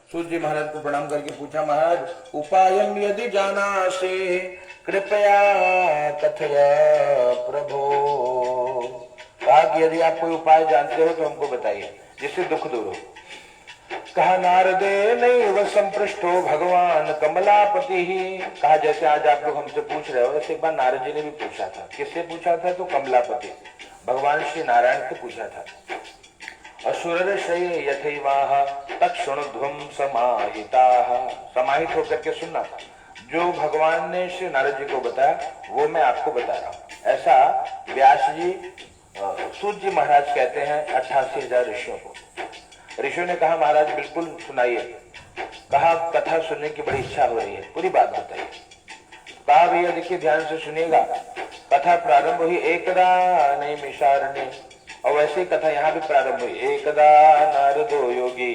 सूत जी महाराज को प्रणाम करके पूछा, महाराज उपायम यदि जाना से कृपया कथय प्रभो। कहा कि यदि आप कोई उपाय जानते हो तो हमको बताइए जिससे दुख दूर हो। कहा नारदे नैव संपृष्टो भगवान कमलापति ही। कहा जैसे आज आप लोग हमसे पूछ रहे हो वैसे एक बार नारद जी ने भी पूछा था। किससे पूछा था? तो कमलापति भगवान श्री नारायण से पूछा था। असुर शय यथैवाह तत्शृणुध्वं समाहिताः। समाहित होकर के सुनना। जो भगवान ने श्री नारद जी को बताया वो मैं आपको बता रहा हूं। ऐसा व्यास जी सूत जी महाराज कहते हैं 88,000 ऋषियों को। ऋषियों ने कहा महाराज बिल्कुल सुनाइए। कहा कथा सुनने की बड़ी इच्छा हो रही है, पूरी बात बताइए। कहा भैया देखिए ध्यान से सुनिएगा। कथा प्रारंभ हुई एकदा नैमिषारण्ये, और वैसे ही कथा यहाँ भी प्रारंभ हुई। एकदा नारदो योगी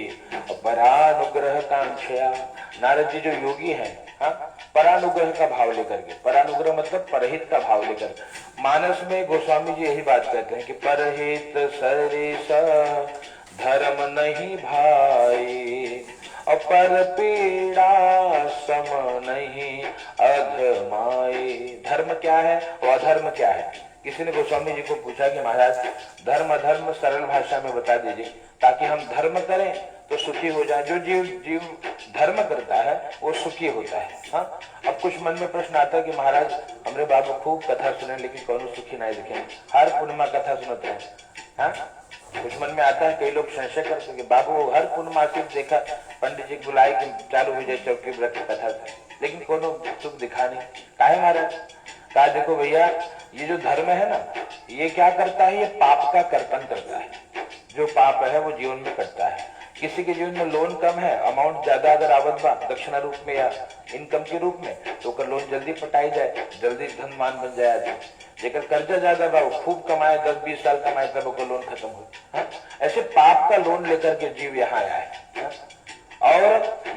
परानुग्रह कांक्षया। नारद जी जो योगी हैं, हाँ, परानुग्रह का भाव लेकर के। परानुग्रह मतलब परहित का भाव लेकर। मानस में गोस्वामी जी यही बात कहते हैं कि परहित सरिस धर्म नहीं भाई, अपर पीड़ा सम नहीं अधमाई। धर्म क्या है और अधर्म क्या है? किसी ने गोस्वामी जी को पूछा कि महाराज धर्म अधर्म सरल भाषा में बता दीजिए ताकि हम धर्म करें तो सुखी हो जाए। जो जीव धर्म करता है वो सुखी होता है। हाँ, अब कुछ मन में प्रश्न आता है कि महाराज हमरे बाबू खूब कथा सुने लेकिन कौन सुखी नहीं दिखे, हर पूर्णिमा कथा सुनते हैं। हाँ, कुछ मन में आता है। कई लोग संशय करते हैं कि बाबू हर पूर्णमासी देखा पंडित जी बुलाए कि चालू विजय चौकी व्रत की कथा था, लेकिन कोनो सुख दिखा नहीं। काहे महाराज? कहा देखो भैया ये जो धर्म है ना ये क्या करता है? ये पाप का कर्तन करता है। जो पाप है वो जीवन में करता है। किसी के जीवन में लोन कम है, अमाउंट ज्यादा अगर आवत बा दक्षिणा रूप में या इनकम के रूप में, तो कर लोन जल्दी पटाई जाए, जल्दी धनवान बन जाए। जेकर कर्जा ज्यादा बा वो खूब कमाए, 10-20 साल कमाए तब उसको लोन खत्म हो। ऐसे पाप का लोन लेकर के जीव यहाँ आया है। और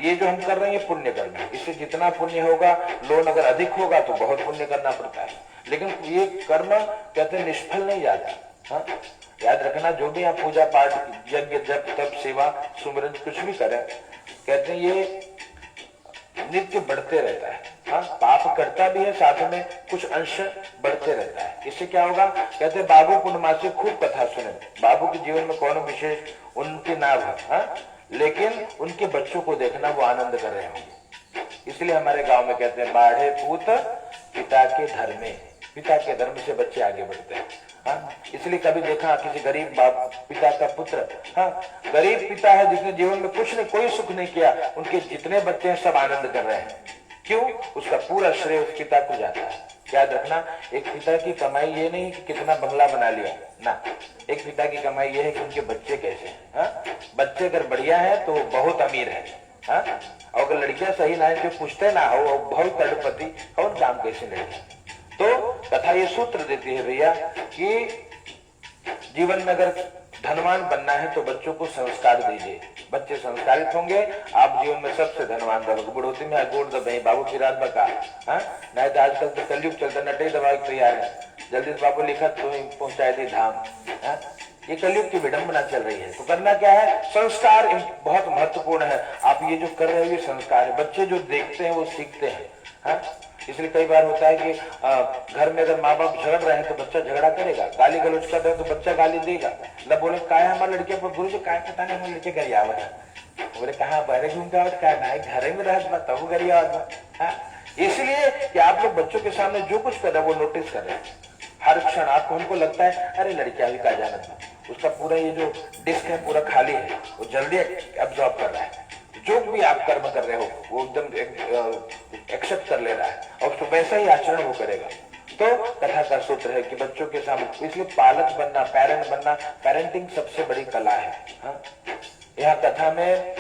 ये जो हम कर रहे हैं ये पुण्य कर्म है। इससे जितना पुण्य होगा, लोन अगर अधिक होगा तो बहुत पुण्य करना पड़ता है, लेकिन ये कर्म कहते हैं निष्फल नहीं जाता। याद रखना, जो भी आप पूजा पाठ यज्ञ जप तप सेवा सुमिरन कुछ भी करें, कहते हैं ये नित्य बढ़ते रहता है। हाँ, पाप करता भी है, साथ में कुछ अंश बढ़ते रहता है। इससे क्या होगा? कहते हैं बाबू पूर्णमासी खूब कथा सुने। बाबू के जीवन में कौन विशेष उनके नाम है, हाँ? लेकिन उनके बच्चों को देखना वो आनंद कर रहे होंगे। इसलिए हमारे गांव में कहते हैं बाढ़े पूत पिता के धर्म में। पिता के धर्म से बच्चे आगे बढ़ते हैं। हाँ, इसलिए कभी देखा किसी गरीब बाप पिता का पुत्र, हाँ, गरीब पिता है जिसने जीवन में कुछ नहीं, कोई सुख नहीं किया, उनके जितने बच्चे हैं सब आनंद कर रहे हैं। क्यों? उसका पूरा श्रेय उस पिता को जाता है। याद रखना, एक पिता की कमाई ये नहीं कि कितना बंगला बना लिया ना, एक पिता की कमाई ये है कि उनके बच्चे कैसे हैं। हाँ? बच्चे अगर बढ़िया है तो बहुत अमीर है। हाँ? और अगर लड़कियां सही ना है, जो पूछते ना हो बहुत तड़पति कौन काम कैसे लड़कियां। तो कथा ये सूत्र देती है भैया कि जीवन में अगर धनवान बनना है तो बच्चों को संस्कार दीजिए। बच्चे संस्कारित होंगे, आप जीवन में सबसे धनवान रहोगे। बुढ़ोती में गोड़ दबाई बाबू की रात बका, नहीं तो आजकल तो कलयुग चलता, नटे दबा तैयार है, जल्दी से बाबू लिखा तो पहुंचाए थे धाम। ये कलयुग की विडंबना चल रही है। तो करना क्या है? संस्कार बहुत महत्वपूर्ण है। आप ये जो कर रहे हो ये संस्कार है। बच्चे जो देखते हैं वो सीखते हैं। इसलिए कई बार होता है कि घर में अगर माँ बाप झगड़ रहे हैं तो बच्चा झगड़ा करेगा, गाली गलौज कर रहे हैं तो बच्चा गाली देगा। न बोले का है हमारे लड़के पर, गुरु जी का पता नहीं हमारे लड़के गरियाव है, बोले कहा बहरे घूम के आवत, घर में रह तब गरियाव। इसलिए कि आप लोग बच्चों के सामने जो कुछ कर रहे हैं वो नोटिस कर रहे हैं हर क्षण। आपको उनको लगता है अरे लड़कियां भी का जानत है, उसका पूरा ये जो डिस्क है पूरा खाली है, वो जल्दी एब्जॉर्ब कर रहा है। जो भी आप कर्म कर रहे हो वो एकदम एक्सेप्ट कर ले रहा है और उसको वैसा ही आचरण वो करेगा। तो कथा का सूत्र है कि बच्चों के सामने, इसलिए पालक बनना, पेरेंट बनना, पेरेंटिंग सबसे बड़ी कला है। यहाँ कथा में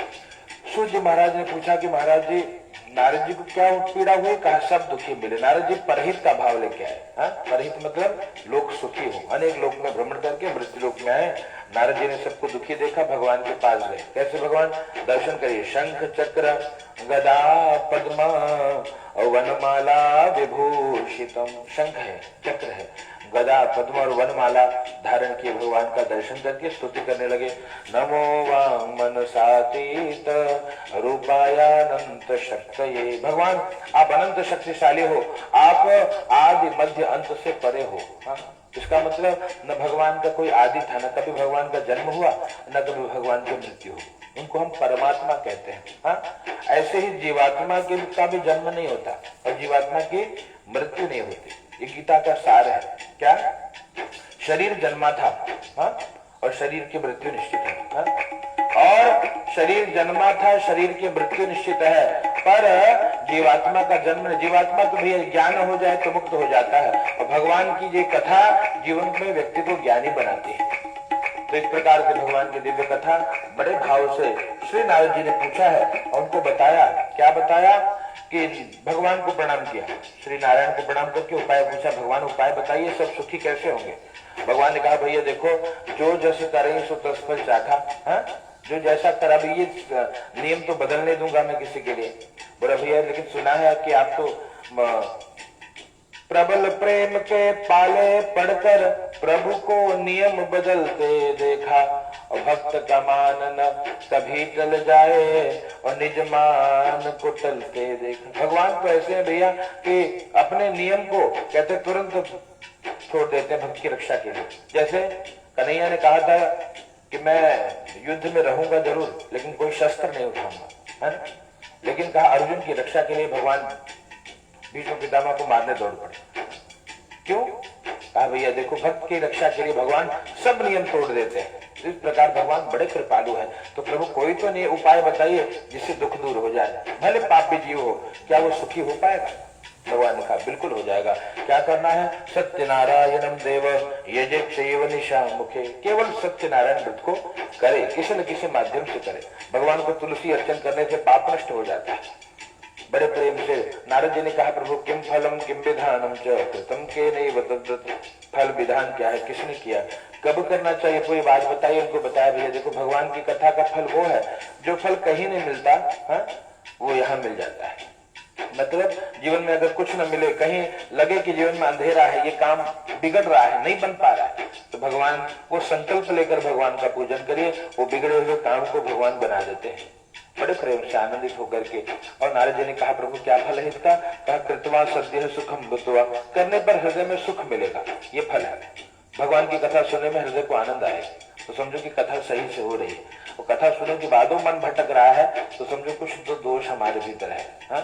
सूत जी महाराज ने पूछा कि महाराज जी नारद जी को क्या पीड़ा हुई? कहा सब दुखी मिले। नारद जी परहित का भाव लेके आए। परहित मतलब लोग सुखी हो। अनेक लोक में भ्रमण करके मृत्यु लोक में आए। नारद जी ने सबको दुखी देखा, भगवान के पास गए। कैसे भगवान? दर्शन करिए। शंख चक्र गदा पद्म वनमाला विभूषितम। शंख है, चक्र है, गदा पद्म और वनमाला धारण किए भगवान का दर्शन करके स्तुति करने लगे। नमो वां मनसातीत रूपायानंत शक्तये। भगवान आप अनंत शक्तिशाली हो, आप आदि मध्य अंत से परे हो। हाँ? इसका मतलब न भगवान का कोई आदि था, न कभी भगवान का जन्म हुआ, न कभी भगवान की मृत्यु हुई। उनको हम परमात्मा कहते हैं। हाँ? ऐसे ही जीवात्मा का भी जन्म नहीं होता और जीवात्मा की मृत्यु नहीं होती। ये गीता का सार है। क्या? शरीर जन्मा था, हाँ? और शरीर की मृत्यु निश्चित है। हाँ? और शरीर जन्मा था, शरीर की मृत्यु निश्चित है, पर जीवात्मा का जन्म नहीं। जीवात्मा तो भैया ज्ञान हो जाए तो मुक्त हो जाता है, और भगवान की ये कथा जीवन में व्यक्ति को ज्ञानी बनाती है। तो इस प्रकार के भगवान की दिव्य कथा बड़े भाव से श्री नारद जी ने पूछा है और उनको बताया। क्या बताया? कि भगवान को प्रणाम किया, श्री नारायण को प्रणाम करके उपाय पूछा। भगवान उपाय बताइए, सब सुखी कैसे होंगे? भगवान ने कहा भैया देखो, जो जैसे करें सो तत्फल चाखा। हाँ? जो जैसा करा भी, ये नियम तो बदलने दूंगा मैं किसी के लिए। बोला भैया लेकिन सुना है कि आप तो प्रबल प्रेम के पाले पढ़कर प्रभु को नियम बदलते देखा, और भक्त का मान न कभी टल जाए और निज मान को टलते देखा। भगवान तो ऐसे हैं भैया कि अपने नियम को कहते तुरंत छोड़ देते हैं भक्त की रक्षा के लिए। जैसे कन्हैया ने कहा था कि मैं युद्ध में रहूंगा जरूर, लेकिन कोई शस्त्र नहीं उठाऊंगा, है ना? लेकिन कहा अर्जुन की रक्षा के लिए भगवान भीष्म पितामह को मारने दौड़ पड़े। क्यों? कहा भैया देखो, भक्त की रक्षा के लिए भगवान सब नियम तोड़ देते हैं। इस प्रकार भगवान बड़े कृपालु है। तो प्रभु कोई तो नहीं उपाय बताइए जिससे दुख दूर हो जाए। भले पापी जीव हो, क्या वो सुखी हो पाएगा? भगवान ने कहा बिल्कुल हो जाएगा। क्या करना है? सत्यनारायणम देव यजेत शैव निशा मुखे। केवल सत्यनारायण व्रत को करे, किसी न किसी माध्यम से करे। भगवान को तुलसी अर्चन करने से पाप नष्ट हो जाता है। बड़े प्रेम से नारद जी ने कहा प्रभु किम फलम किम विधानम च कृतम के नैव तद्व्रत। फल विधान क्या है, किसने किया, कब करना चाहिए, कोई बात बताइए। उनको बताया भैया देखो, भगवान की कथा का फल वो है जो फल कहीं नहीं मिलता, हाँ? वो यहाँ मिल जाता है। मतलब जीवन में अगर कुछ न मिले, कहीं लगे कि जीवन में अंधेरा है, ये काम बिगड़ रहा है, नहीं बन पा रहा है, तो भगवान वो संकल्प लेकर भगवान का पूजन करिए, वो बिगड़े हुए काम को भगवान बना देते हैं बड़े प्रेम से आनंदित होकर के। और नारद जी ने कहा प्रभु क्या फल है इसका? कहा कृतवा सद्य सुखम भूत्वा। करने पर हृदय में सुख मिलेगा, ये फल है। भगवान की कथा सुनने में हृदय को आनंद आएगा तो समझो कि कथा सही से हो रही है। वो कथा सुनने के बाद मन भटक रहा है तो समझो कुछ तो दोष हमारे भीतर है। हाँ?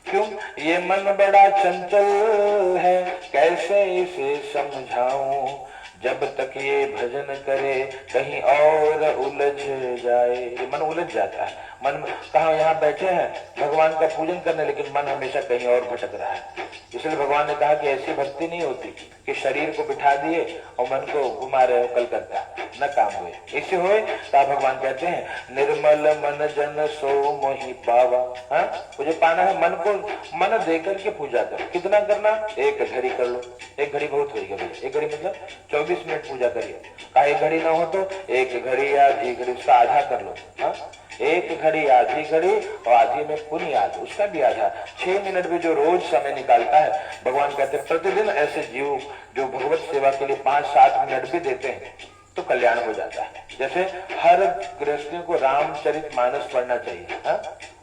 क्यों? ये मन बड़ा चंचल है, कैसे इसे समझाऊं, जब तक ये भजन करे कहीं और उलझ जाए। ये मन उलझ जाता है। मन कहा यहाँ बैठे हैं भगवान का पूजन करने, लेकिन मन हमेशा कहीं और भटक रहा है। इसलिए भगवान ने कहा कि ऐसी भक्ति नहीं होती कि शरीर को बिठा दिए और मन को घुमा रहे हो कलकत्ता, न काम हुए। इसे हुए तो भगवान कहते हैं निर्मल मन जन सो मोहि पावा। हाँ? मुझे पाना है मन को, मन दे करके पूजा करो। कितना करना? एक घड़ी कर लो। एक घड़ी बहुत होगी भैया, एक घड़ी मतलब 24 मिनट पूजा करिए। कहा एक घड़ी ना हो तो एक घड़ी या आधी घड़ी, उसका आधा कर लो। हाँ? एक घड़ी आधी घड़ी और आधी में पुण्य आधा, उसका भी आधा 6 मिनट भी जो रोज समय निकालता है, भगवान कहते हैं प्रतिदिन ऐसे जीव जो भगवत सेवा के लिए 5-7 मिनट भी देते हैं तो कल्याण हो जाता है। जैसे हर गृहस्थी को रामचरितमानस पढ़ना चाहिए। हाँ?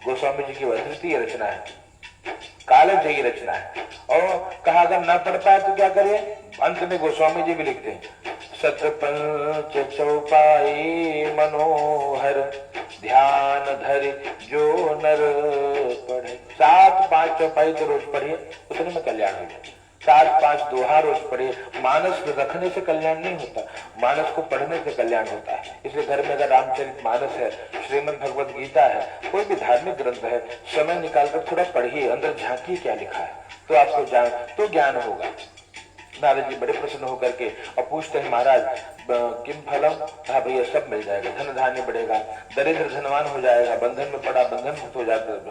गोस्वामी जी की अद्वितीय रचना है, कालजयी रचना है। और कहा अगर न पढ़ पाए तो क्या करिए? अंत में गोस्वामी जी भी लिखते हैं सतपंच चौपाई मनोहर ध्यान धरि जो नर पढ़े। 7-5 चौपाई तो रोज पढ़िए, उतने में कल्याण हो जाए। 7-5 दोहा रोज पढ़िए। मानस रखने से कल्याण नहीं होता, मानस को पढ़ने से कल्याण होता है। इसलिए घर में अगर रामचरितमानस है, श्रीमद् भगवद गीता है, कोई भी धार्मिक ग्रंथ है, समय निकालकर थोड़ा पढ़िए, अंदर झांकिए क्या लिखा है, तो आपको ज्ञान होगा। नारद जी बड़े प्रसन्न होकर के और पूछते हैं महाराज किम फलम? कहा भैया सब मिल जाएगा, धन धान्य बढ़ेगा, दरिद्र धनवान हो जाएगा, बंधन में पड़ा बंधन मुक्त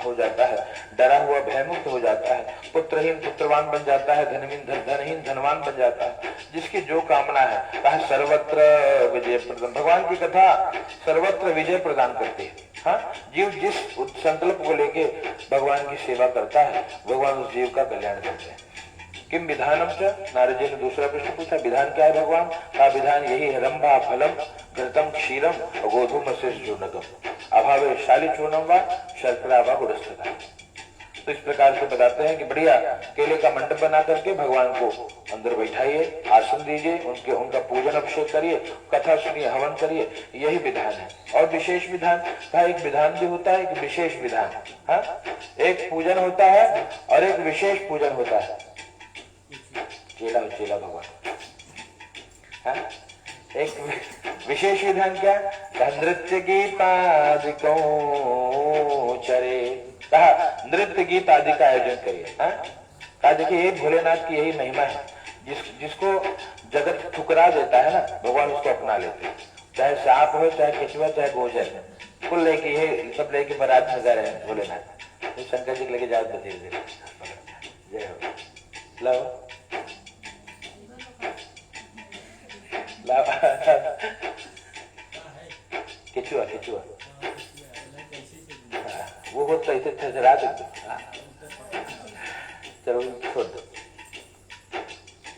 हो जाता है, डरा हुआ भयमुक्त हो जाता है, पुत्रहीन पुत्रवान बन जाता है, धनहीन धनवान बन जाता है। जिसकी जो कामना है, कहा सर्वत्र विजय प्रदान। भगवान की कथा सर्वत्र विजय प्रदान करती है। हाँ? जीव जिस संकल्प को लेके भगवान की सेवा करता है, भगवान उस जीव का कल्याण करते हैं। किम विधानम च, नारद जी ने दूसरा प्रश्न पूछा, विधान क्या है भगवान? का विधान यही है, रंभा फलम घृतम क्षीरम गोधूम चूर्णकम अभावे शाली चूर्णम व शर्करा व गुड़स्थता। तो इस प्रकार से बताते हैं कि बढ़िया केले का मंडप बना करके भगवान को अंदर बैठाइए, आसन दीजिए, उनका पूजन अभिषेक करिए, कथा सुनिए, हवन करिए, यही विधान है। और विशेष विधान का एक विधान भी होता है, एक विशेष विधान। हाँ, एक पूजन होता है और एक विशेष पूजन होता है। चेला भगवान। हाँ? एक विशेष विधान क्या? नृत्य गीतादिको चरे, कहा नृत्य गीत आदि का आयोजन करिए। कहा देखिए भोलेनाथ की यही महिमा है, जिसको जगत ठुकरा देता है ना, भगवान उसको अपना लेते हैं। चाहे सांप हो, चाहे केचुआ, चाहे गोजर, कुल लेके सब लेके बारात में जा रहे हैं भोलेनाथ। तो शंकर जी लेके जाओ धीरे धीरे। जय हो। लो केचुआ वो होता इसे ठहरा देते। चलो छोड़ दो।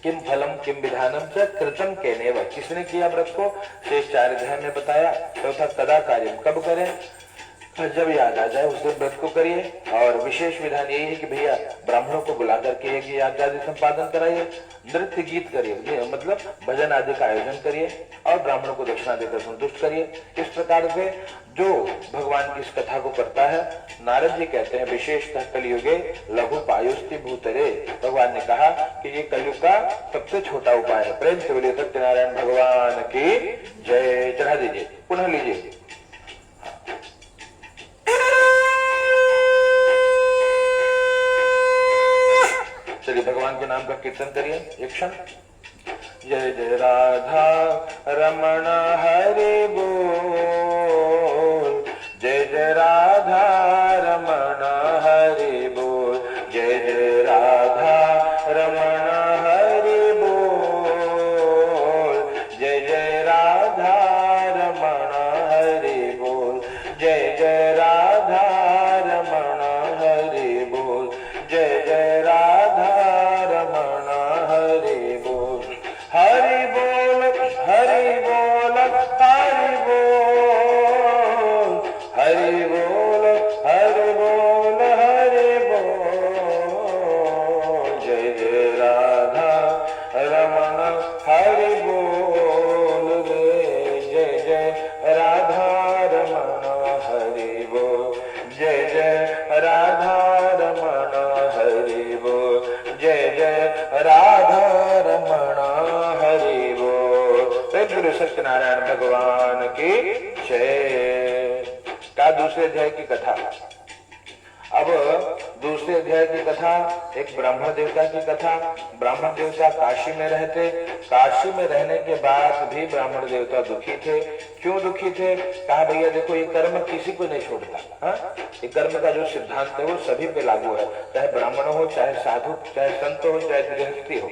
किम फलम किम विधानम च कृतम केनेव, किसने किया व्रत को? शेष 4 अध्याय में बताया। चौथा कदा कार्यम, कब करें? जब याद आ जाए उस दिन व्रत को करिए। और विशेष विधान यही है कि भैया ब्राह्मणों को बुला करके एक याद आदि संपादन कराइए, नृत्य गीत करिए, मतलब भजन आदि का आयोजन करिए और ब्राह्मणों को दक्षिणा देकर संतुष्ट करिए। इस प्रकार से जो भगवान की इस कथा को करता है, नारद जी कहते हैं विशेषतः कलयुगे लघु पायुस्ति भूतरे, भगवान ने कहा कि ये कलयुग का सबसे छोटा उपाय है। प्रेम से बोलिए सत्यनारायण भगवान की जय। चढ़ा दीजिए, पुनः लीजिए। चलिए भगवान के नाम का कीर्तन करिए एक क्षण। जय जय राधा रमण हरि बोल, जय जय राधा रमण हरि बोल, जय जय राधा रमण हरि बोल, जय जय राधा रमण हरि बोल, जय जय राधा रमण हरि बोल, जय जय राधा रमण हरि बोल, हरि बोल, हरि बोल, हरि बोल, हरि बोल, हरि बोल, हरि बोल, जय जय राधा रमण हरि बोल रे, जय जय राधा रमण हरि बोल, जय जय राधा रमण हरि बोल, जय जय राधा रमण हरि बोल। प्रेम सत्यनारायण भगवान की जय। का दूसरे अध्याय की कथा। अब दूसरे अध्याय की कथा एक ब्राह्मण देवता की कथा। ब्राह्मण देवता काशी में रहते, काशी में रहने के बाद भी ब्राह्मण देवता दुखी थे। क्यों दुखी थे? कहा भैया देखो ये कर्म किसी को नहीं छोड़ता। हाँ, ये कर्म का जो सिद्धांत है वो सभी पे लागू है, चाहे ब्राह्मण हो, चाहे साधु, चाहे संत हो, चाहे गृहस्थी हो,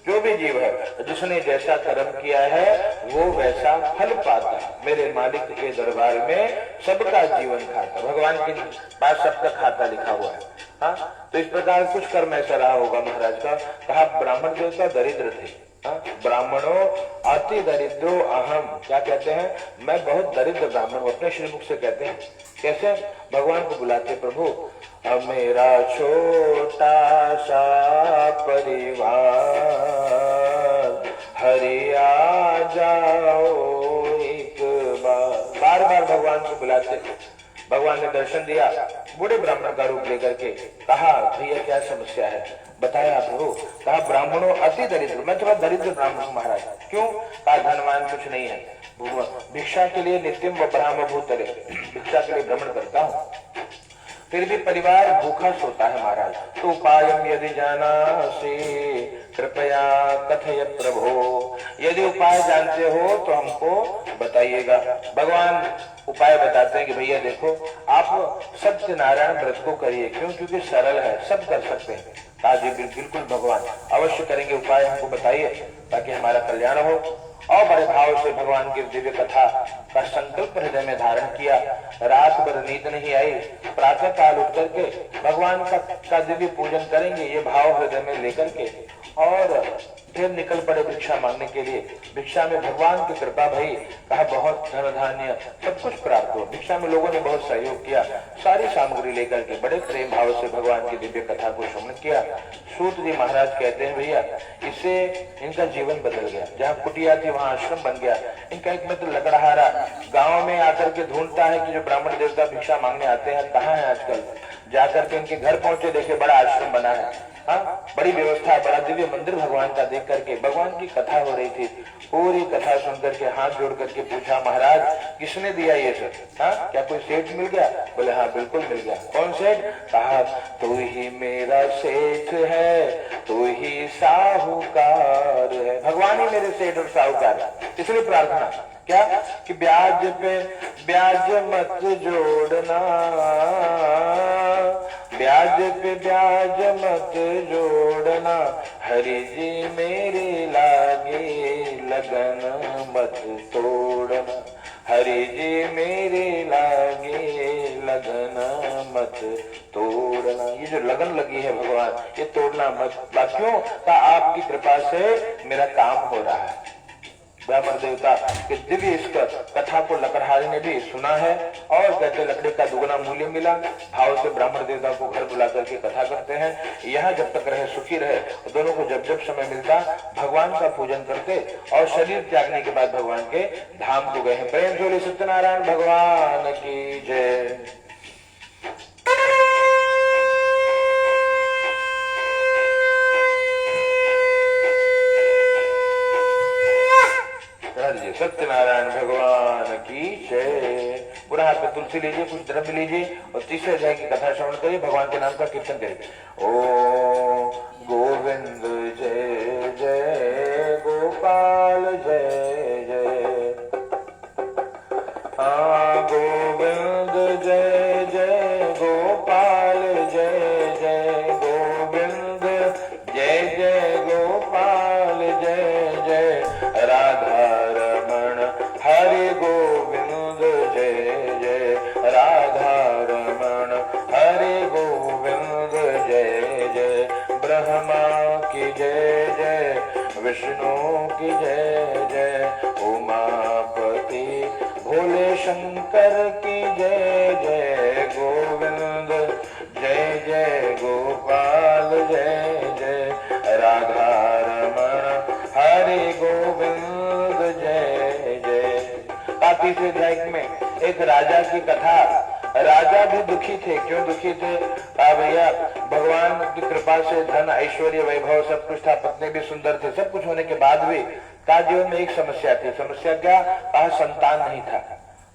जो भी जीव है जिसने जैसा कर्म किया है वो वैसा फल पाता। मेरे मालिक के दरबार में सबका जीवन खाता, भगवान के पास सबका खाता लिखा हुआ है। हाँ, तो इस प्रकार कुछ कर्म ऐसा रहा होगा महाराज का। कहा ब्राह्मण देवता दरिद्र थे। ब्राह्मणों अति दरिद्रो अहम, क्या कहते हैं? मैं बहुत दरिद्र ब्राह्मण हूं, अपने श्रीमुख से कहते हैं। कैसे? भगवान को बुलाते, प्रभु अब मेरा छोटा सा परिवार, हरि आ जाओ एक बार। बार बार भगवान को बुलाते। भगवान ने दर्शन दिया, बूढ़े ब्राह्मण का रूप लेकर के। कहा भैया क्या समस्या है? बताया प्रभु। कहा ब्राह्मणों अति दरिद्र, मैं थोड़ा दरिद्र ब्राह्मण हूं महाराज। क्यों? कहा धनवान कुछ नहीं है, भिक्षा के लिए नित्यम व ब्राह्म भूतले, भिक्षा के लिए भ्रमण करता हूँ, फिर भी परिवार भूखा सोता है महाराज। तो उपायम यदि जानासि कृपया कथय प्रभो, यदि उपाय जानते हो तो हमको बताइएगा। भगवान उपाय बताते हैं कि भैया देखो आप सत्यनारायण व्रत को करिए। क्यों? क्योंकि सरल है, सब कर सकते हैं। कहा जी बिल्कुल भगवान अवश्य करेंगे, उपाय हमको बताइए ताकि हमारा कल्याण हो। और बड़े भाव से भगवान की दिव्य कथा का संकल्प हृदय में धारण किया। रात भर नींद नहीं आई, प्रातः काल उठ करके भगवान का दिव्य पूजन करेंगे ये भाव हृदय में लेकर के, और फिर निकल पड़े भिक्षा मांगने के लिए। भिक्षा में भगवान की कृपा भई, कहा बहुत धन धान्य सब कुछ प्राप्त हो। भिक्षा में लोगों ने बहुत सहयोग किया, सारी सामग्री लेकर के बड़े प्रेम भाव से भगवान की दिव्य कथा को श्रवण किया। सूत जी महाराज कहते हैं भैया इससे इनका जीवन बदल गया। जहाँ कुटिया थी वहाँ आश्रम बन गया। इनका एक मित्र लकड़हारा गाँव में आकर के ढूंढता है कि जो ब्राह्मण देवता भिक्षा मांगने आते हैं कहाँ है आजकल। जाकर के इनके घर पहुंचे, देखे बड़ा आश्रम बना है, हाँ बड़ी व्यवस्था, बड़ा दिव्य मंदिर भगवान का देख करके भगवान की कथा हो रही थी। पूरी कथा सुन करके हाथ जोड़ करके पूछा महाराज किसने दिया ये सब, हाँ क्या कोई सेठ मिल गया? बोले हाँ बिल्कुल मिल गया। कौन सेठ? कहा तू ही मेरा सेठ है, तू ही साहूकार है। भगवान ही मेरे सेठ और साहूकार है। इसलिए प्रार्थना क्या कि ब्याज पे ब्याज मत जोड़ना, ब्याज पे ब्याज मत जोड़ना, हरि जी मेरे लागे लगन मत तोड़ना, हरि जी मेरे लागे लगन मत तोड़ना। ये जो लगन लगी है भगवान ये तोड़ना मत। क्यों? आपकी कृपा से मेरा काम हो रहा है। ब्राह्मण देवता के दिव्य इस कथा को लकड़हारे ने भी सुना है और कहते लकड़ी का दुगना मूल्य मिला। भाव से ब्राह्मण देवता को घर बुला करके कथा करते हैं। यहाँ जब तक रहे सुखी रहे, दोनों को जब जब समय मिलता भगवान का पूजन करते और शरीर त्यागने के बाद भगवान के धाम को गए हैं। प्रेम से सत्यनारायण भगवान की जय। सत्यनारायण भगवान की जय। पूरा हाथ में तुलसी लीजिए, कुछ द्रव्य लीजिए और तीसरे अध्याय की कथा श्रवण करिए, भगवान के नाम का कीर्तन करिए। ओ गोविंद जय जय, गोपाल जय जय, हाँ गोविंद जय जय, गोपाल जय जय, गोविंद जय जय, गोपाल जय जय, राधा हरे गोविंद जय जय, राधा रमण हरे गोविंद जय जय, ब्रह्मा की जय जय, विष्णु की जय जय, उमापति भोले शंकर की जय जय, गोविंद जय जय, गोपाल जय जय, राधा रमण हरे गोविंद जय जय। तीसरे अध्याय में एक राजा की कथा। राजा भी दुखी थे। क्यों दुखी थे? भैया भगवान की कृपा से धन ऐश्वर्य वैभव सब कुछ था, पत्नी भी सुंदर थे, सब कुछ होने के बाद भी का जीवन में एक समस्या थी। समस्या क्या? संतान नहीं था।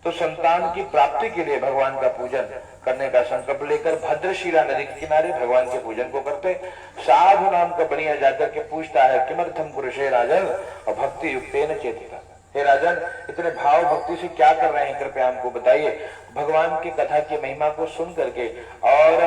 तो संतान की प्राप्ति के लिए भगवान का पूजन करने का संकल्प लेकर भद्रशिला नदी के किनारे भगवान के पूजन को करते। साधु नाम का बढ़िया जाकर के पूछता है किमर्थम पुरुषे राजन और भक्ति युक्तेन चेतिता। हे राजन इतने भाव भक्ति से क्या कर रहे हैं, कृपया हमको बताइए। भगवान की कथा की महिमा को सुन करके और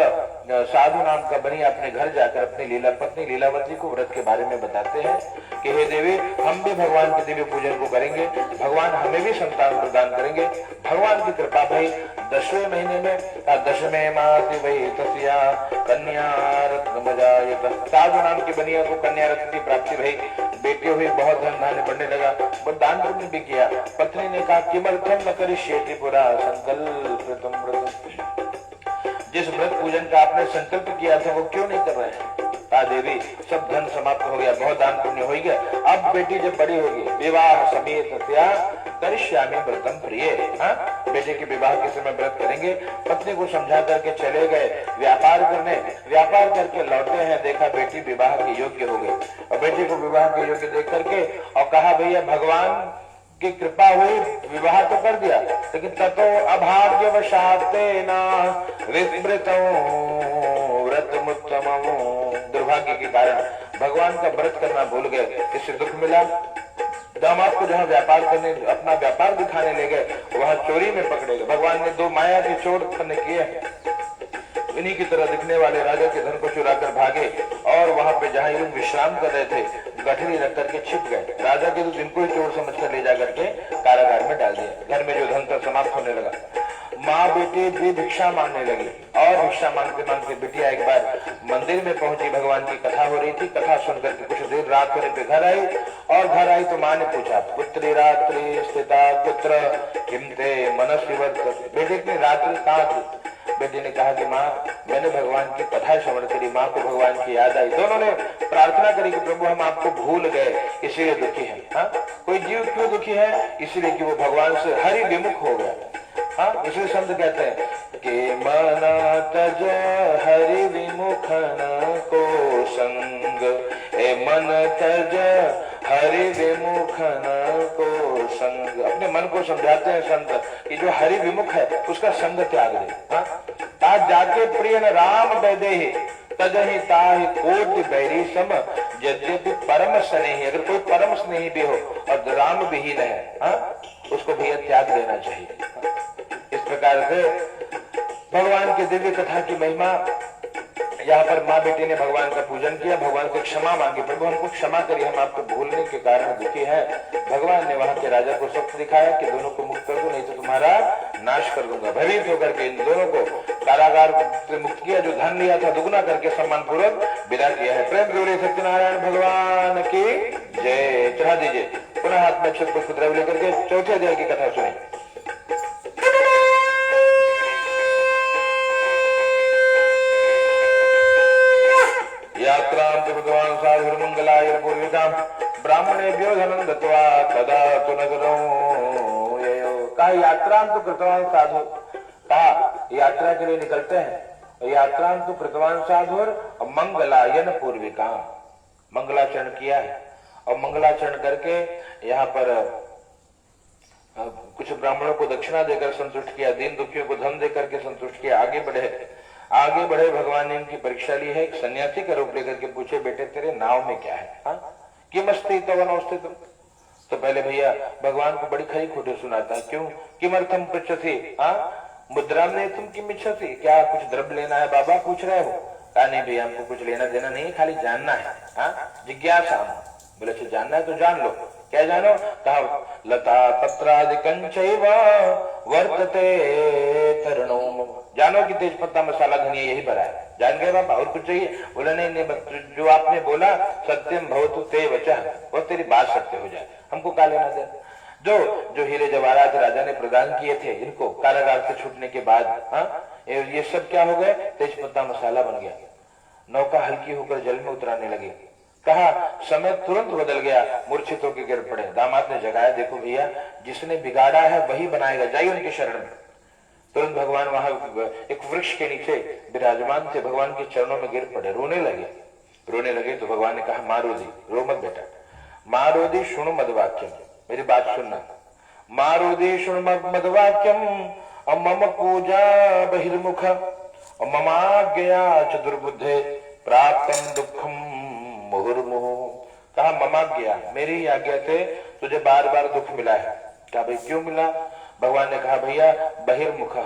साधु नाम का बनिया अपने घर जाकर अपनी लीला पत्नी लीलावती को व्रत के बारे में बताते हैं कि हे देवी हम भी भगवान के दिव्य पूजन को करेंगे, भगवान हमें भी संतान प्रदान करेंगे। भगवान की कृपा भाई 10वें महीने में 10वें मास वही तस्या कन्या रत्न बजायत। साधु नाम की बनिया को कन्या रत्न की प्राप्ति भई, बेटे हुई, बहुत धन धान्य बढ़ने लगा, वो दान पुण्य भी किया। पत्नी ने कहा किमर्थम न करिष्येति पुरा संकल्पितम व्रतम। जिस व्रत पूजन का आपने संकल्प किया था वो क्यों नहीं कर रहे हैं? देवी सब धन समाप्त हो गया, बहुत दान पुण्य हो गया, अब बेटी जब बड़ी होगी विवाह समेत करिष्यामि व्रतम प्रिय। बेटे के विवाह के समय व्रत करेंगे। पत्नी को समझा करके चले गए व्यापार करने। व्यापार करके लौटे हैं, देखा बेटी विवाह के योग्य हो गई और बेटे को विवाह के योग्य देख करके और कहा भैया भगवान की कृपा हुई, विवाह तो कर दिया, लेकिन ततो अभाग्यवशातेन विस्मृतो व्रतमुत्तमम्। दुर्भाग्य के कारण भगवान का व्रत करना भूल गए, इससे दुख मिला। दामाद को जहाँ व्यापार करने अपना व्यापार दिखाने ले गए वहां चोरी में पकड़े गए। भगवान ने 2 माया के चोर उत्पन्न किए हैं। इन्हीं की तरह दिखने वाले राजा के धन को चुरा कर भागे और वहां पे जहाँ लोग विश्राम कर रहे थे गठरी रख करके छिप गए। राजा के तो जिनको ही चोर समझ कर ले जा करके कारागार में डाल दिया। घर में जो धन था समाप्त होने लगा। माँ बेटे भी भिक्षा मांगने लगी और भिक्षा मांगते मांगते बिटिया एक बार मंदिर में पहुंची। भगवान की कथा हो रही थी। कथा सुनकर के कुछ देर रात होने पे घर आई और घर आई तो माँ ने पूछा, पुत्री रात्रि स्थिता पुत्र किमते मनस्वी वर्तते। बेटे की रात्रि कहाँ थी? बेटे ने कहा कि माँ मैंने भगवान की कथा श्रवण करी, माँ को भगवान की याद आई। दोनों ने प्रार्थना करी कि प्रभु हम आपको भूल गए इसलिए दुखी है। हाँ, कोई जीव क्यों दुखी है? इसलिए कि वो भगवान से हरि विमुख हो गया। हाँ, इसलिए शब्द कहते हैं कि मन तज हरि विमुखन को संग, ए मन तज हरि विमुखन को संग। अपने मन को समझाते हैं संत कि जो हरि विमुख है उसका संग त्याग दे। हाँ, आज जाके प्रिय न राम वैदेहि तजहि ताहि कोटि बैरी सम, यद्यपि परम स्नेही। अगर कोई परम स्नेही भी हो और राम विहीन है, हाँ, उसको भैया त्याग देना चाहिए। इस प्रकार से भगवान की दिव्य कथा की महिमा। यहाँ पर माँ बेटी ने भगवान का पूजन किया, भगवान से क्षमा मांगी, प्रभु हमको क्षमा करिए, हम आपको भूलने के कारण दुखी है। भगवान ने वहां के राजा को सत्य दिखाया कि दोनों को मुक्त कर दो, नहीं तो तुम्हारा नाश कर दूंगा। भयभीत होकर के इन दोनों को कारागार से मुक्त किया। जो धन लिया था दुगुना करके सम्मान पूर्वक विदा किया है। प्रेम जोड़े सत्यनारायण भगवान की जय। चढ़ा दीजिए पुनः हाथ में अक्षत पुष्प द्रव्य लेकर के चौथे अध्याय की कथा सुनी। यात्रां तु भगवान् साधुर्मंगलाय पूर्विकां ब्राह्मणेभ्यो धनं दत्त्वा तदा तु नगरो ययो। कहा यात्रां तु कृतवान् साधु, कहा यात्रा के लिए निकलते हैं। यात्रां तु कृतवान् साधुर मंगलायन पूर्विकां, मंगलाचरण किया है और मंगलाचरण करके यहाँ पर कुछ ब्राह्मणों को दक्षिणा देकर संतुष्ट किया, दीन दुखियों को धन देकर के संतुष्ट किया। आगे बढ़े भगवान ने इनकी परीक्षा ली है। एक सन्यासी का रूप लेकर के पूछे, बेटे तेरे नाव में क्या है? हाँ, किमस्ति तव नौस्ते तुम। तो पहले भैया भगवान को बड़ी खरी खोटी सुनाता है। क्यों? किमर्थम पृच्छसि? हाँ, मुद्रा में तुम किम इच्छसि? क्या कुछ द्रव्य लेना है बाबा पूछ रहे हो? कहा नहीं भैया हमको कुछ लेना देना नहीं है, खाली जानना है। हाँ, जिज्ञासा। बोले अच्छा जानना है तो जान लो। क्या जानो? कहा लता पत्रादिकं चैव वर्तते तरणो। जानो कि तेज पत्ता मसाला धनिया यही भरा है। जान गए बाबा और कुछ चाहिए? बोला नहीं नहीं, जो आपने बोला सत्यम भवतु ते वचः, वो तेरी बात सत्य हो जाए, हमको क्या लेना देना। जो हीरे जवाहरात राजा ने प्रदान किए थे इनको कारागार से छूटने के बाद, हाँ, ये सब क्या हो गए? तेज पत्ता मसाला बन गया। नौका हल्की होकर जल में उतराने लगी। कहा समय तुरंत बदल गया, मूर्छित होकर गिर पड़े। दामाद ने जगाया, देखो भैया जिसने बिगाड़ा है वही बनाएगा, जाइए उनके शरण में। तुरंत भगवान वहां एक वृक्ष के नीचे विराजमान थे, भगवान के चरणों में गिर पड़े, रोने लगे। तो भगवान ने कहा मारोदी, रो मत बेटा, मारोदी शुणु मदवाक्यम, मेरी बात सुनना। मारोदी शुणु मदवाक्यम मम पूजा बहिर्मुख ममाज्ञया च दुर्बुद्धे प्राप्तम दुखम मुहुर्मुहुः। कहा ममाज्ञया, मेरी ही आज्ञा से तुझे बार बार दुख मिला है। क्या भाई क्यों मिला? भगवान ने कहा भैया बहिर्मुख,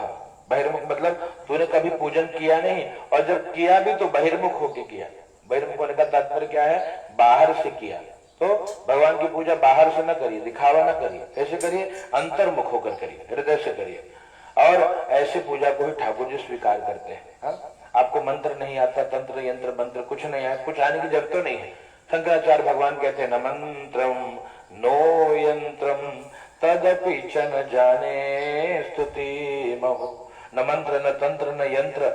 बहिर्मुख मतलब तूने कभी पूजन किया नहीं, और जब किया भी तो बहिर्मुख होके किया। बहिर्मुख होने का तात्पर्य क्या है? बाहर से किया। तो भगवान की पूजा बाहर से न करिए, दिखावा न करिए, कैसे करिए? अंतर्मुख होकर करिए, हृदय से करिए। और ऐसे पूजा को ही ठाकुर जी स्वीकार करते हैं। हाँ? आपको मंत्र नहीं आता, तंत्र यंत्र मंत्र कुछ नहीं है, कुछ आने की जरूरत तो नहीं है। शंकराचार्य भगवान कहते हैं न मंत्रम नो यंत्रम तदपि च न जाने स्तुति महो। न मंत्र न तंत्र न यंत्र,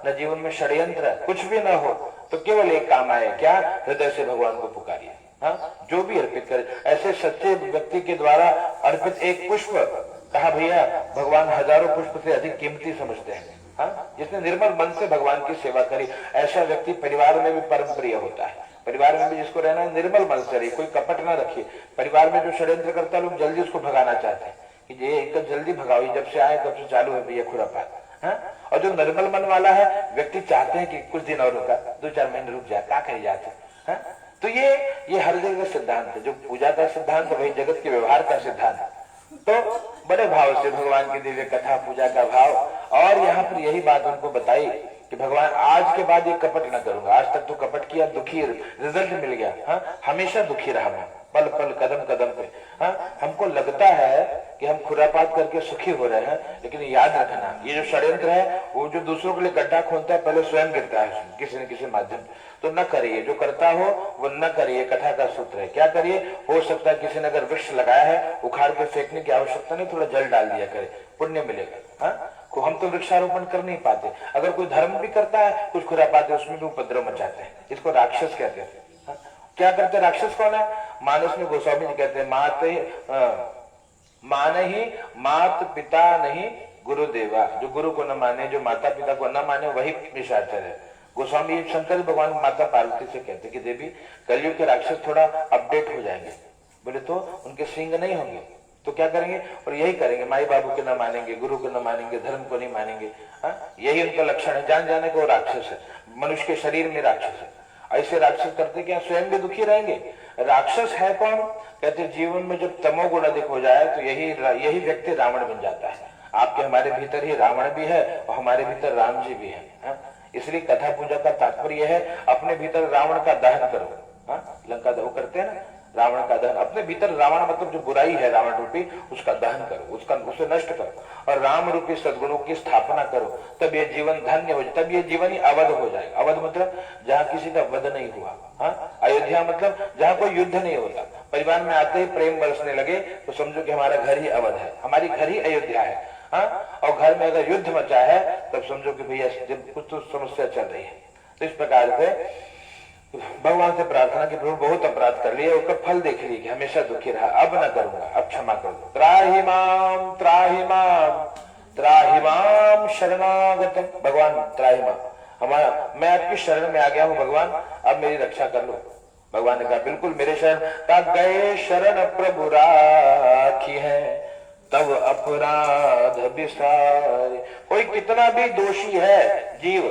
न जीवन में षड्यंत्र, कुछ भी न हो तो केवल एक काम आए, क्या? हृदय से भगवान को पुकारिए। जो भी अर्पित करे, ऐसे सच्चे व्यक्ति के द्वारा अर्पित एक पुष्प, कहा भैया भगवान हजारों पुष्प से अधिक कीमती समझते हैं। जिसने निर्मल मन से भगवान की सेवा करी, ऐसा व्यक्ति परिवार में भी परम प्रिय होता है। परिवार में भी जिसको रहना है निर्मल मन से रहिए, कोई कपट ना रखिए। परिवार में जो षड्यंत्र करता है लोग जल्दी उसको भगाना चाहते हैं कि ये एक जल्दी भगाओ, जब से आए तब से चालू है भैया खुरापात। और जो निर्मल मन वाला है व्यक्ति चाहते हैं कि कुछ दिन और रुका, 2-4 महीने रुक जाए, क्या कहे जाते। तो ये हर जगह का सिद्धांत है। जो पूजा का सिद्धांत है वही जगत के व्यवहार का सिद्धांत है। तो बड़े भाव से भगवान की दिव्य कथा, पूजा का भाव, और यहाँ पर यही बात उनको बताई कि भगवान आज के बाद ये कपट ना करूंगा, आज तक तो कपट किया, दुखी रिजल्ट मिल गया, हाँ हमेशा दुखी रहा मैं पल पल कदम कदम पे। हाँ हमको लगता है कि हम खुरापात करके सुखी हो रहे हैं, लेकिन याद रखना ये जो षड्यंत्र है वो जो दूसरों के लिए गड्ढा खोदता है पहले स्वयं गिरता है किसी न किसी माध्यम। तो न करिए, जो करता हो वो न करिए, कथा का सूत्र है। क्या करिए, हो सकता है किसी ने अगर वृक्ष लगाया है उखाड़ के फेंकने की आवश्यकता नहीं, थोड़ा जल डाल दिया करे, पुण्य मिलेगा। हाँ हम तो वृक्षारोपण कर नहीं पाते, अगर कोई धर्म भी करता है कुछ खुरापाते उसमें भी उपद्रव मचाते हैं, इसको राक्षस कहते हैं। क्या करते राक्षस कौन है? मानस में गोस्वामी जी कहते हैं मान ही मात पिता नहीं गुरुदेवा, जो गुरु को न माने, जो माता पिता को न माने वही निशाचर है। गोस्वामी शंकर भगवान माता पार्वती से कहते कि देवी कलयुग के राक्षस थोड़ा अपडेट हो जाएंगे, बोले तो उनके सिंग नहीं होंगे तो क्या करेंगे, और यही करेंगे, माई बाबू के न मानेंगे, गुरु को न मानेंगे, धर्म को नहीं मानेंगे। यही उनका लक्षण है, जान जाने को राक्षस है, मनुष्य के शरीर में राक्षस है। ऐसे राक्षस करते क्या स्वयं भी दुखी रहेंगे। राक्षस है कौन? कहते जीवन में जब तमोगुण अधिक हो जाए तो यही व्यक्ति रावण बन जाता है। आपके हमारे भीतर ही रावण भी है और हमारे भीतर राम जी भी है। इसलिए कथा पूजा का तात्पर्य है अपने भीतर रावण का दहन करो। लंका दहन करते हैं ना, रावण का दहन, अपने भीतर रावण मतलब जो बुराई है रावण रूपी उसका दहन करो, उसे नष्ट करो और राम रूपी सद्गुणों की स्थापना करो, तब ये जीवन धन्य हो जाए, तब ये जीवन ही अवध हो जाएगा। अवध मतलब जहाँ किसी का वध नहीं हुआ। अयोध्या मतलब जहाँ कोई युद्ध नहीं होता। परिवार में आते ही प्रेम बरसने लगे तो समझो कि हमारा घर ही अवध है, हमारी घर ही अयोध्या है। और घर में अगर युद्ध मचा है तब समझो कि भैया कुछ तो समस्या चल रही है। तो इस प्रकार से भगवान से प्रार्थना की प्रभु बहुत अपराध कर लिया, उसका फल देख लिया कि हमेशा दुखी रहा, अब न करूंगा, अब क्षमा कर दो। त्राहि माम त्राहि माम त्राहि माम शरणागतम, भगवान त्राहि माम, हमारा मैं आपकी शरण में आ गया हूँ भगवान, अब मेरी रक्षा कर लो। भगवान ने कहा बिल्कुल मेरे शरण का गए शरण प्रभु राखी है तब अपराध विसारे। कोई कितना भी दोषी है जीव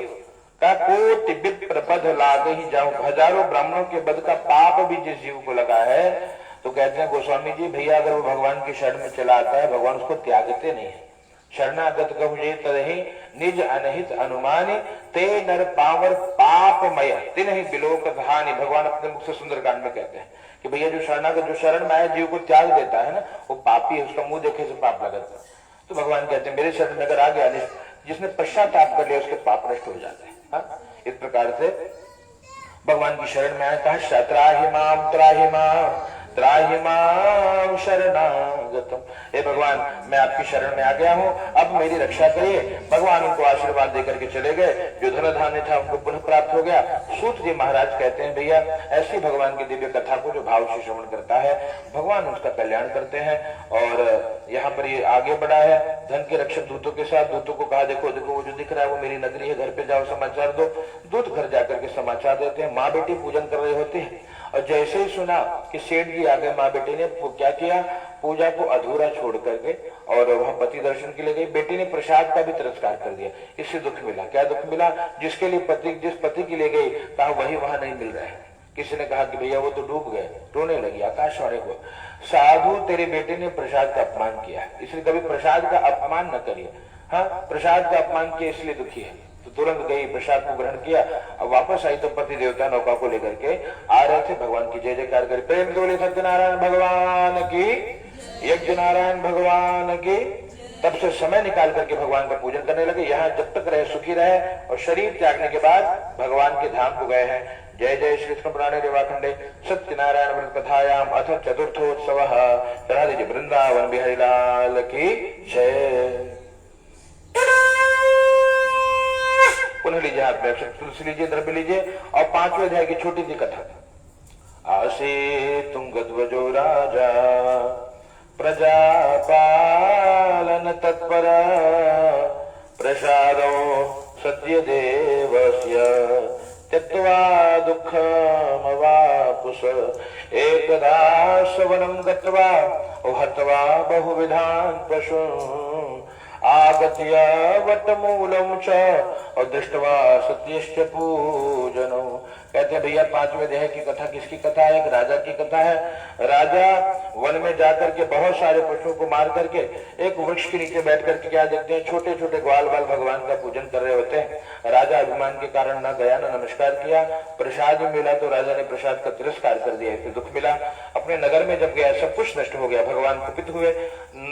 का कोटि विप्र पद लाग ही जाऊं, हजारों ब्राह्मणों के बद का पाप भी जिस जीव को लगा है तो कहते हैं गोस्वामी जी भैया अगर वो भगवान की शरण में चला आता है भगवान उसको त्यागते नहीं है। शरणागत कहूँ तरही निज अनहित अनुमानी ते नर पावर पापमय तिन्हि बिलोक हानि। भगवान अपने मुख से सुंदरकांड में कहते हैं कि भैया जो शरणागत जो शरण में आए जीव को त्याग देता है ना वो पापी है, उसका मुंह देखे से पाप लगता है। तो भगवान कहते हैं मेरे शरण में अगर आ गया जिसने पश्चाताप कर लिया उसके पाप नष्ट हो जाते हैं। इस प्रकार से भगवान की शरण में आए, कहा त्राहि माम त्राहि माम त्राहि माम शरणागतम, हे भगवान मैं आपकी शरण में आ गया हूँ, अब मेरी रक्षा करिए। भगवान उनको आशीर्वाद देकर के चले गए, जो धन धान्य था उनको पुनः प्राप्त हो गया। सूत जी महाराज कहते हैं भैया ऐसी भगवान की दिव्य कथा को जो भाव से श्रवण करता है भगवान उसका कल्याण करते हैं। और यहाँ पर ये आगे बढ़ा है धन के रक्षक दूतों के साथ, दूतों को कहा देखो देखो वो जो दिख रहा है वो मेरी नगरी है, घर पे जाओ समाचार दो। दूत घर जाकर के समाचार देते हैं, माँ बेटी पूजन कर रहे होते हैं और जैसे ही सुना कि सेठ जी आ गए, माँ बेटी ने क्या किया, पूजा को अधूरा छोड़ करके और वहां पति दर्शन के लिए गई। बेटी ने प्रसाद का भी तिरस्कार कर दिया, इससे दुख मिला। क्या दुख मिला? जिसके लिए जिस पति के लिए गई कहा वही वहां नहीं मिल रहा है। किसी ने कहा कि भैया वो तो डूब गए, रोने लगी, आकाशवाणी हुआ साधु तेरे बेटे ने प्रसाद का अपमान किया, इसलिए कभी प्रसाद का अपमान न करिए। हाँ प्रसाद का अपमान किया इसलिए दुखी है। तो तुरंत गई, प्रसाद को ग्रहण किया। अब वापस आई तो पति देवता नौका को लेकर के आ रहे थे, भगवान की जय जयकार कर प्रेम बोले सत्यनारायण भगवान की, यज्ञ नारायण भगवान की। तब से समय निकाल करके भगवान का पूजन करने लगे। यहाँ जब तक रहे सुखी रहे और शरीर त्यागने के बाद भगवान के धाम को गए हैं। जय जय श्री कृष्ण पुराणे रेवाखंडे सत्यनारायण व्रत कथायाम अथ चतुर्थोत्सव राधे वृंदावन बिहारी लाल की जय। पुनः लीजिए हाथ में तुलसी लीजिए, द्रव्य लीजिए और 5वें अध्याय की छोटी सी कथा। आसे तुंगध्वजो राजा प्रजा पालन तत्पर प्रसादो सत्य देवस्य त्यक्त्वा दुःखमवापुष एकदा सवनं गत्वा हत्वा बहुविधान् पशून् आगत्य वटमूलं च और दृष्ट्वा सत्यश्च पूजनम्। कहते हैं भैया पांचवें देह की कथा किसकी कथा है? एक राजा की कथा है। राजा वन में जाकर के बहुत सारे पशुओं को मार करके एक वृक्ष के नीचे बैठ करके क्या देखते हैं, छोटे छोटे ग्वाल बाल भगवान का पूजन कर रहे होते हैं। राजा अभिमान के कारण न गया, न नमस्कार किया। प्रसाद मिला तो राजा ने प्रसाद का तिरस्कार कर दिया, इससे दुख मिला। अपने नगर में जब गया सब कुछ नष्ट हो गया, भगवान कुपित हुए।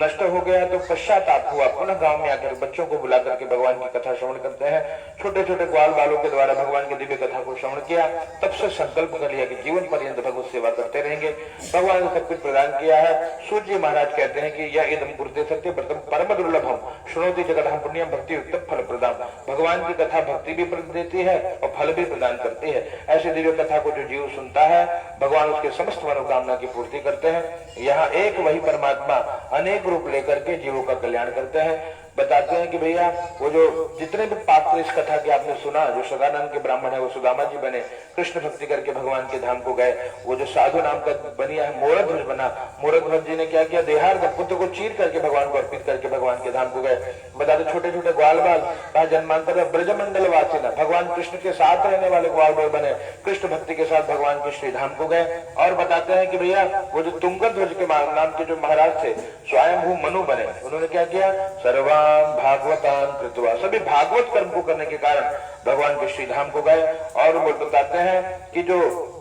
नष्ट हो गया तो पश्चाताप हुआ, पुनः गांव में आकर बच्चों को बुला करके भगवान की कथा श्रवण करते हैं। छोटे छोटे ग्वाल बालों के द्वारा भगवान की दिव्य कथा को श्रवण किया। तब से संकल्प कर लिया कि जीवन पर्यंत भगवत सेवा करते रहेंगे। भगवान ने सब कुछ प्रदान किया है। सूर्य महाराज कहते हैं कि यह इदम कुरुते सत्य व्रतम परम दुर्लभम श्रृणोति जगतः पुण्यम भक्ति उत्तम फल प्रदान। भगवान की कथा भक्ति भी देती है और फल भी प्रदान करती है। ऐसी दिव्य कथा को जो जीव सुनता है भगवान उसके समस्त मनोकामना की पूर्ति करते हैं। यहाँ एक वही परमात्मा अनेक रूप लेकर के जीवों का कल्याण करते हैं। बताते हैं कि भैया वो जो जितने भी पात्र इस कथा के आपने सुना, जो सदानंद के ब्राह्मण है वो सुदामा जी बने, कृष्ण भक्ति करके भगवान के धाम को गए। वो जो साधु नाम का बनिया है मोरध्वज बना, मोरध्वज जी ने क्या किया, देहार का पुत्र को चीर करके भगवान को अर्पित करके भगवान के धाम को गए। बताते छोटे छोटे ग्वाल बाल का जन्मांतर ब्रजमंडल वासी न भगवान कृष्ण के साथ रहने वाले ग्वाल बाल बने, कृष्ण भक्ति के साथ भगवान के श्री धाम को गए। और बताते हैं कि भैया वो जो तुंगध्वज के नाम के जो महाराज थे स्वयंभू मनु बने, उन्होंने क्या किया, सर्वा भागवतान कृत्वा, सभी भागवत कर्म को करने के कारण भगवान के श्री धाम को गए। और वो बताते हैं कि जो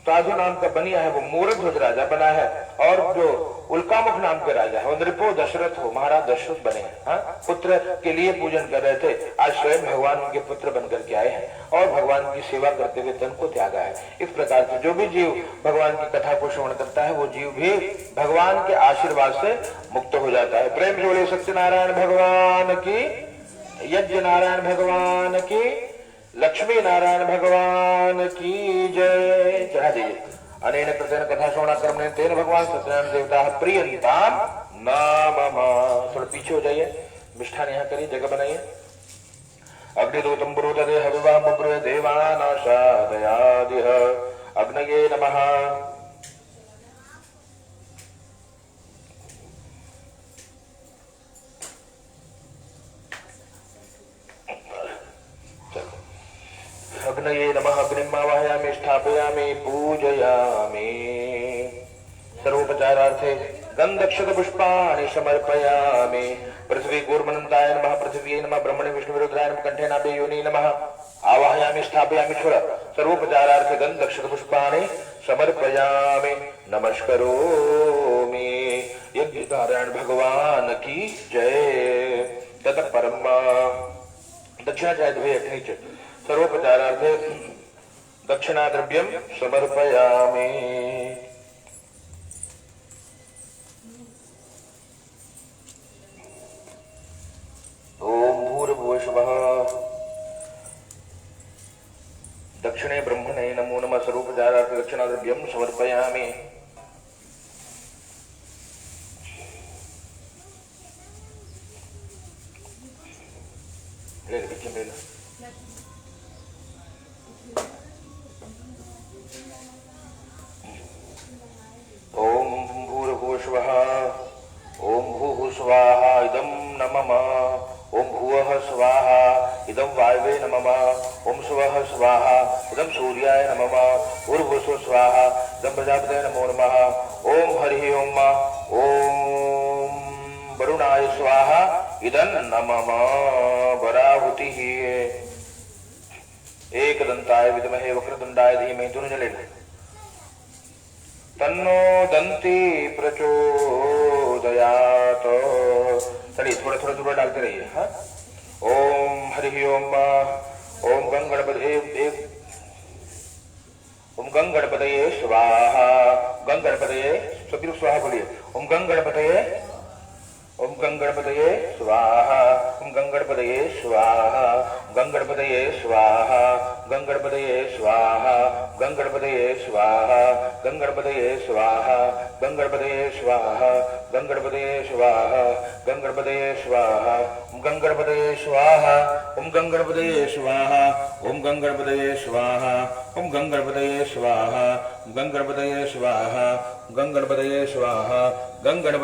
साधु नाम का बनिया है वो मोरध्वज राजा बना है, और जो उल्कामुख नाम के राजा है वो नृपो दशरथ हो महाराज दशरथ बने हैं। हाँ? पुत्र के लिए पूजन कर रहे थे, आज स्वयं भगवान उनके पुत्र बनकर के आए हैं और भगवान की सेवा करते हुए तन को त्यागा है। इस प्रकार से जो भी जीव भगवान की कथा को श्रवण करता है वो जीव भी भगवान के आशीर्वाद से मुक्त हो जाता है। प्रेम से बोले सत्यनारायण भगवान की, यज्ञ नारायण भगवान की, लक्ष्मी नारायण भगवान की जय। चढ़ा दीजिए। अनेन कृतेन कथा श्रवण कर्मणे तेन भगवान सत्यनारायण देवता प्रियंताम नाम। थोड़ा पीछे हो जाइए, मिष्ठान यहाँ करिए, जगह बनाइए। अग्निदूतम ब्रूतदे हविवाह बब्रुवे देवानाशादयादिह अग्नये नमः। अग्नये नमः। अग्निमावाहयामि स्थापयामि पूजयामि। सर्वोपचारार्थे गंधक्षत पुष्पाणि समर्पयामि। पृथ्वी कूर्मनन्ताय नमः। पृथ्वी नमः। ब्रह्मणे विष्णुरुद्राय नमः। कंठे नाभे योनि नमः। आवाहयामि स्थापयामि। सर्वोपचारार्थे गंधक्षत पुष्पाणि समर्पयामि। नमस्करोमि। यज्ञ नारायण भगवान की जय। ततः परम दक्षिणाचार्य नीचे सर्वोपचारार्थे दक्षिणा द्रव्यम समर्पयामि। ओम भूर्भुवस्वः। दक्षिणे ब्रह्मणे नमो नमः। सर्वोपचारार्थे दक्षिणा द्रव्यम समर्पयामि। ओम भूर्भुवस्वः। ओम भूः स्वाहा इदं नमः। ओम भुवः स्वाहा इदं वायवे नमः। ओम स्वः स्वाहा इदं सूर्याय नमः। भूर्भुवस्वः स्वाहा इदं प्रजापतये नमो नमः। ओम हरिः ओम। ओम वरुणाय स्वाहा इदं नमः। वराहुतिः। एकदंताय विद्महे वक्रतुंडाय धीमहि तन्नो जलेन तन्नो दंती प्रचोदयात्। चलिए थोड़ा थोड़ा थोड़ा डालते रहिए। हाँ? ओम हरि ओम। ओम गंगणपतये स्वाहा। गंगणपतये सभी लोग स्वाहा बोलिए। ओम गंगणपतये। ओम गंगणपतये स्वाहा। ओम गंगणपतये स्वाहा। गंगणपतये स्वाहा। गंगणपतये स्वाहा। गंगणपतये स्वाहा। गंगणपतये स्वाहा। गंगणपतये स्वाहा। गंगणपतये स्वाहा। गंगणपतये स्वाहा। ओम गंगणपतये स्वाहा। ओम गंगणपतये स्वाहा। ओम गंगणपतये स्वाहा। ओम गंगणपतये स्वाहा। गंगणपतये स्वाहा। गंगणपतये स्वाहा। गंगणपतये